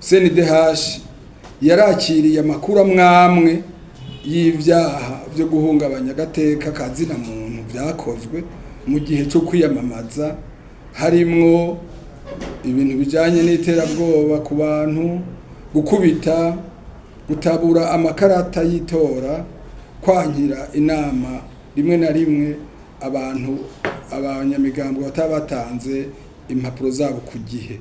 CNDH yarakiriye amakuru amwamwe y'ivyaha byo guhungabanya agateka kazina muntu vyakozwe mu gihe cyo kwiyamamaza, harimwo ibintu bijanye n'iterabwoba ku bantu, gukubita, gutabura amakarata y'itora, kwankira inama rimwe na rimwe abantu abanyamigambwe batabatanze impapuro zabo ku gihe.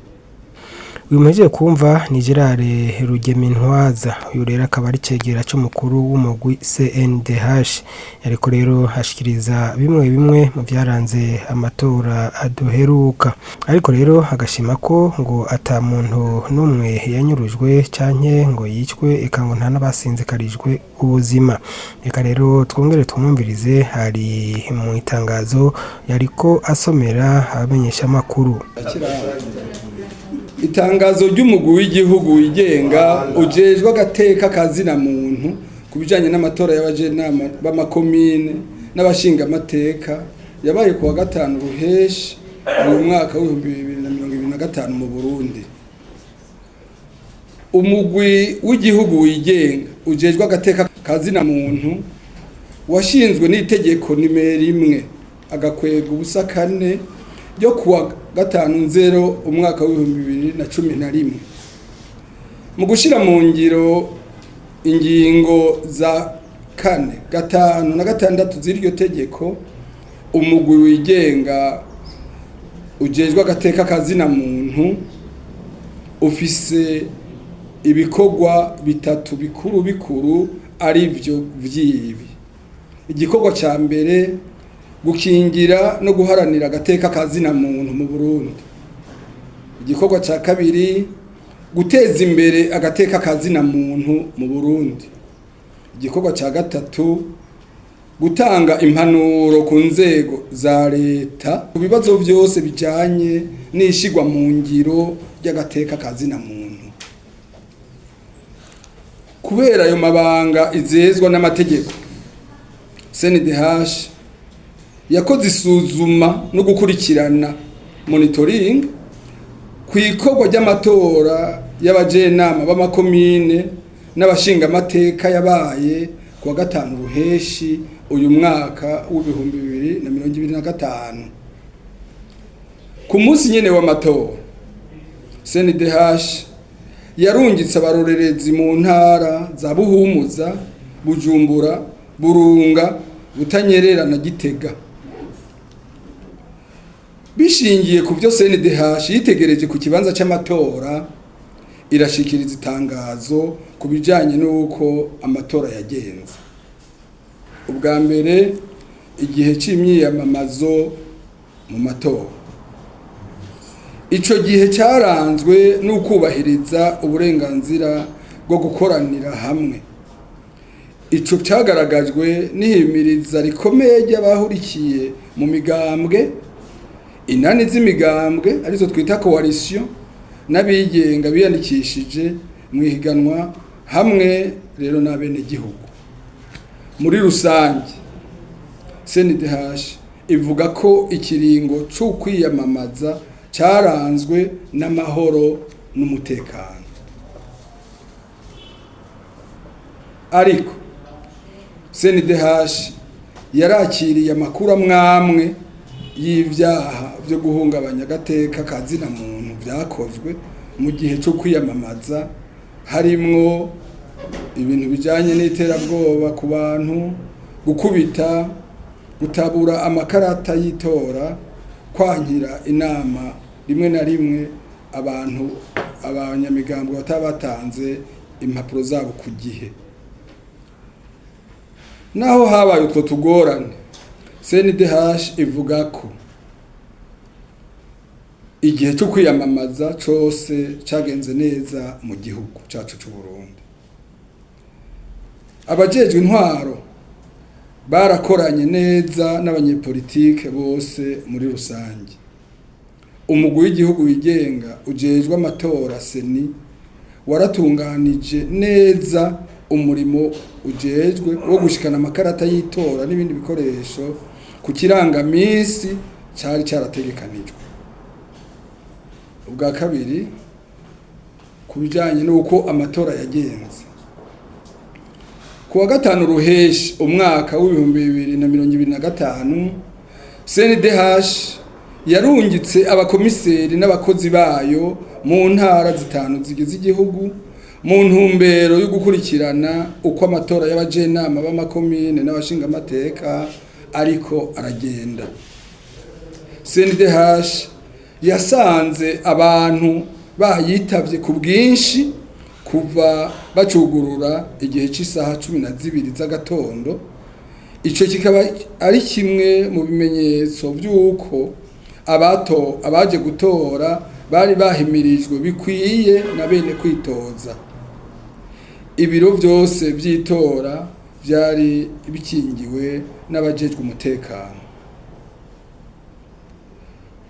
Wimeje kumva ni Gerard Rugemintwaza, uyu rero akaba ari cegera c'umukuru w'umugwi CNDH, yariko rero hashikiriza bimwe mu byaranze amatora aduheruka, ariko rero agashima ko ngo ata muntu n'umwe yanyurujwe canke ngo yicwe, eka ngo nta n'abasinzikarijwe ubuzima. Reka rero twongere tumwumvirize, hari mu itangazo yariko asomera abamenyesha makuru. Itangazo ry'umugwi w'igihugu wigenga ujejwe agateka kazina muntu kubijanye n'amatora y'abajenama b'amakomine n'abashinga amateka yabaye ku wa gatanu ruheshi mu mwaka wa 2025 mu Burundi. Umugwi w'igihugu wigenga ujejwe agateka kazina muntu washinzwe n'itegeko nimero 1 agakwega ubusa 4 ryo kuwa gatanu nzero umwaka wa 2011 mu gushira mu ngiro ingingo za 4, 5 na 6 z'iryo tegeko. Umugwi wigenga ujejwe agateka kazina muntu ufise ibikorwa bitatu bikuru arivyo vyibi. Igikorwa ca mbere, gukingira no guharanira agateka kazina muntu mu Burundi. Igikorwa ca kabiri, guteza imbere agateka kazina muntu mu Burundi. Igikorwa ca gatatu, gutanga impanuro ku nzego za leta ku bibazo byose bijanye n'ishigwa mu ngiro ry'agateka kazina muntu. Kubera ayo mabanga izezwa n'amategeko, CNDH yakoze isuzuma no gukurikirana monitoring ku ikorwa ry'amatora y'abajenama b'amakomine n'abashinga amateka yabaye ku wa gatanu ruheshi uyu mwaka wa 2025. Ku munsi nyene w'amatora, CNDH yarungitse abarorerezi mu ntara za Buhumuza, Bujumbura, Burunga, Butanyerera na Gitega. Bishingiye ku byo CNDH yitegereje ku kibanza c'amatora, irashikiriza itangazo ku bijanye n'uko amatora yagenze. Ubwa mbere, igihe c'imyiyamamazo mu matora, ico gihe cyaranzwe n'ukubahiriza uburenganzira bwo gukoranira hamwe. Ico cyagaragajwe n'ihimiriza rikomeye ry'abahurikiye mu migambwe, inani z'imigambwe arizo twita coalition, n'abigenga biyandikishije mu ihiganwa hamwe rero n'abene gihugu. Muri rusange, CNDH ivuga ko ikiringo cyo kwiyamamaza cyaranzwe n'amahoro n'umutekano. Ariko CNDH yarakiriye amakuru amwamwe y'ivyaha byo guhungabanya agateka kazina muntu vyakozwe mu gihe cyo kwiyamamaza, harimwo ibintu bijanye n'iterabwoba ku bantu, gukubita, gutabura amakarata y'itora, kwankira inama rimwe na rimwe abantu abanyamigambwe batabatanze impapuro zabo ku gihe. Naho habaye utwo tugorane, CNDH ivuga ko igihe cyo kwiyamamaza cose cagenze neza mu gihugu cacu c'u Burundi. Abajejwe intwaro barakoranye neza n'abanyepolitike bose muri rusange. Umugwi w'igihugu wigenga ujejwe amatora seni waratunganije neza umurimo ujejwe wo gushikana amakarata y'itora n'ibindi bikoresho ku kirangamisi cari cyarategekanijwe. Ubwa kabiri, ku bijyanye n'uko amatora yagenze. Ku wa gatanu ruheshi umwaka w'2025 CNDH yarungitse abakomiseri n'abakozi bayo mu ntara zitanu zigize igihugu mu ntumbero yo gukurikirana uko amatora y'abajenama b'amakomine n'abashingamateka ariko aragenda. CNDH yasanze abantu bayitavye ku bwinshi kuva bacugurura igihe cy'isaha 12 z'agatondo. Ico kikaba ari kimwe mu bimenyetso by'uko abaje gutora bari bahimirijwe bikwiye na bene kwitoza. Ibiro byose by'itora byari bikingiwe n'abajejwe umutekano.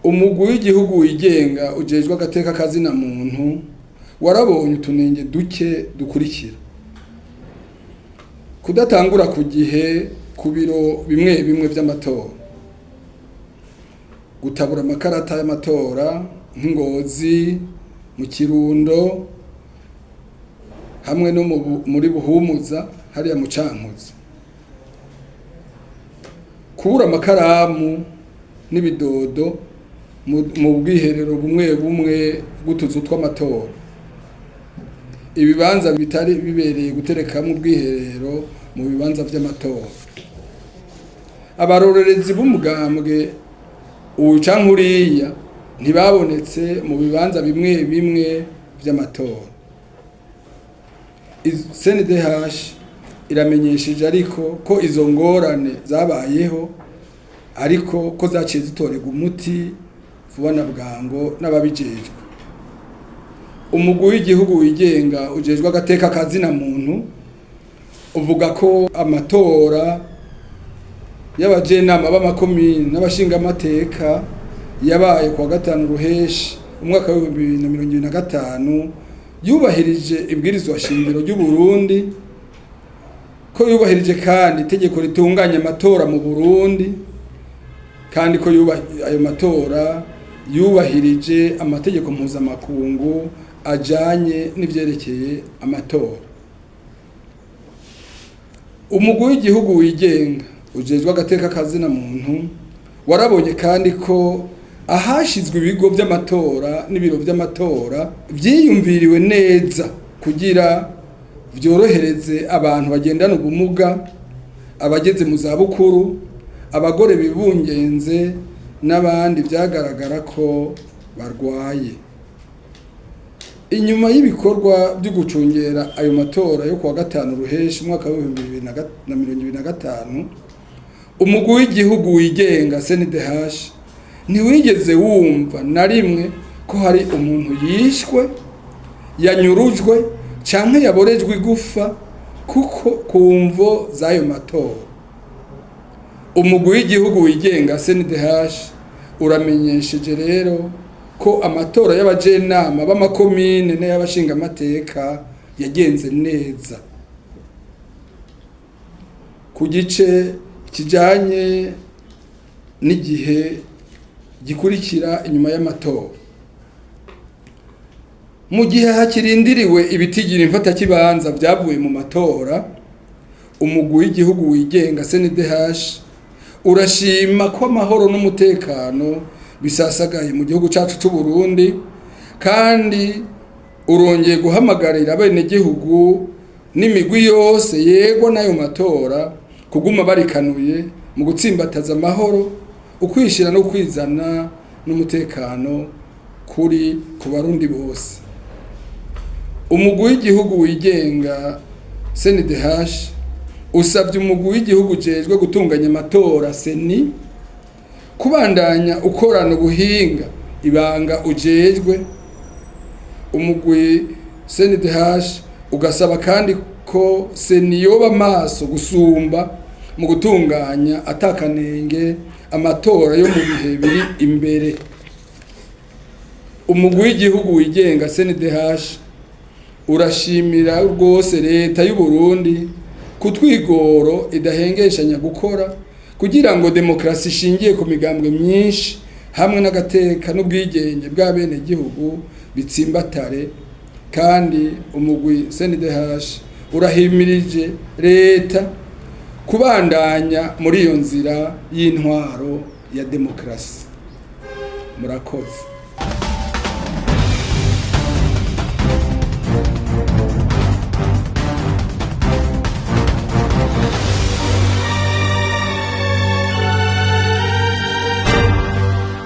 Umugwi w'igihugu wigenga ujejwe agateka kazina muntu warabonye utunenge duke dukurikira: kudatangura ku gihe ku biro bimwe bimwe by'amatora, gutabura amakarata y'amatora nk'Ingozi, mu Kirundo hamwe no muri Buhumuza hariya mu Cankuzo, kubura amakaramu n'ibidodo mu bwiherero bumwe bumwe bw'utuzu tw'amatora, ibibanza bitari bibereye guterekamo ubwiherero mu bibanza by'amatora, abarorerezi b'umugambwe ucankuriya ntibabonetse mu bibanza bimwe bimwe by'amatora. CNDH iramenyesheje ariko ko izo ngorane zabayeho, ariko ko zaciye zitorerwa umuti vuba na bwango n'ababijejwe. Umugwi w'igihugu wigenga ujejwe agateka kazina muntu uvuga ko amatora y'abajenama b'amakomine n'abashingamateka yabaye ku wa gatanu ruheshi umwaka wa 2025 yubahirije ibwirizwa shingiro ry'u Burundi, ko yubahirije kandi itegeko ritunganya amatora mu Burundi, kandi ko ayo matora yubahirije amategeko mpuzamakungu ajanye n'ivyerekeye amatora. Umugwi w'igihugu wigenga ujejwe agateka kazina muntu warabonye kandi ko ahashizwe ibigo by'amatora n'ibiro by'amatora vyiyumviriwe neza kugira vyorohereze abantu bagendana ubumuga, abageze mu zabukuru, abagore bibungenze n'abandi vyagaragara ko barwaye. Inyuma y'ibikorwa byo gucungera ayo matora yo kuwa gatanu ruheshi umwaka wa 2025, umugwi w'igihugu wigenga CNDH ntiwigeze wumva na rimwe ko hari umuntu yishwe, yanyurujwe canke yaborejwe igufa kuko kumvo z'ayo matora. Umugwi w'igihugu wigenga CNDH uramenyesheje rero ko amatora y'abajenama b'amakomine n'ay'abashingamateka yagenze neza. Ku gice kijanye n'igihe gikurikira inyuma y'amatora, mu gihe hakirindiriwe ibitigira imfatakibanza byavuye mu matora, umugwi w'igihugu wigenga CNDH urashima ko amahoro n'umutekano bisasagaye mu gihugu cyacu cy'u Burundi, kandi urongeye guhamagarira abenegihugu n'imigwi yose yego n'ayo matora kuguma barikanuye mu gutsimbataza amahoro, ukwishira no kwizana n'umutekano kuri ku barundi bose. Umugwi w'igihugu wigenga CNDH usabye umugwi w'igihugu ujejwe gutunganya amatora seni kubandanya ukorana ubuhinga ibanga ujejwe. Umugwi CNDH ugasaba kandi ko seni yoba maso gusumba mu gutunganya atakanenge amatora yo mu bihe biri imbere. Umugwi w'igihugu wigenga CNDH urashimira rwose leta y'u Burundi kutwigoro idahengeshanya gukora kugira ngo demokrasi ishingiye ku migambwe myinshi hamwe n'agateka n'ubwigenge bwa bene gihugu bitsimbatare kandi umugwi CNDH urahimirije leta kubandanya muri iyo nzira y'intwaro ya demokarasi. Murakoze.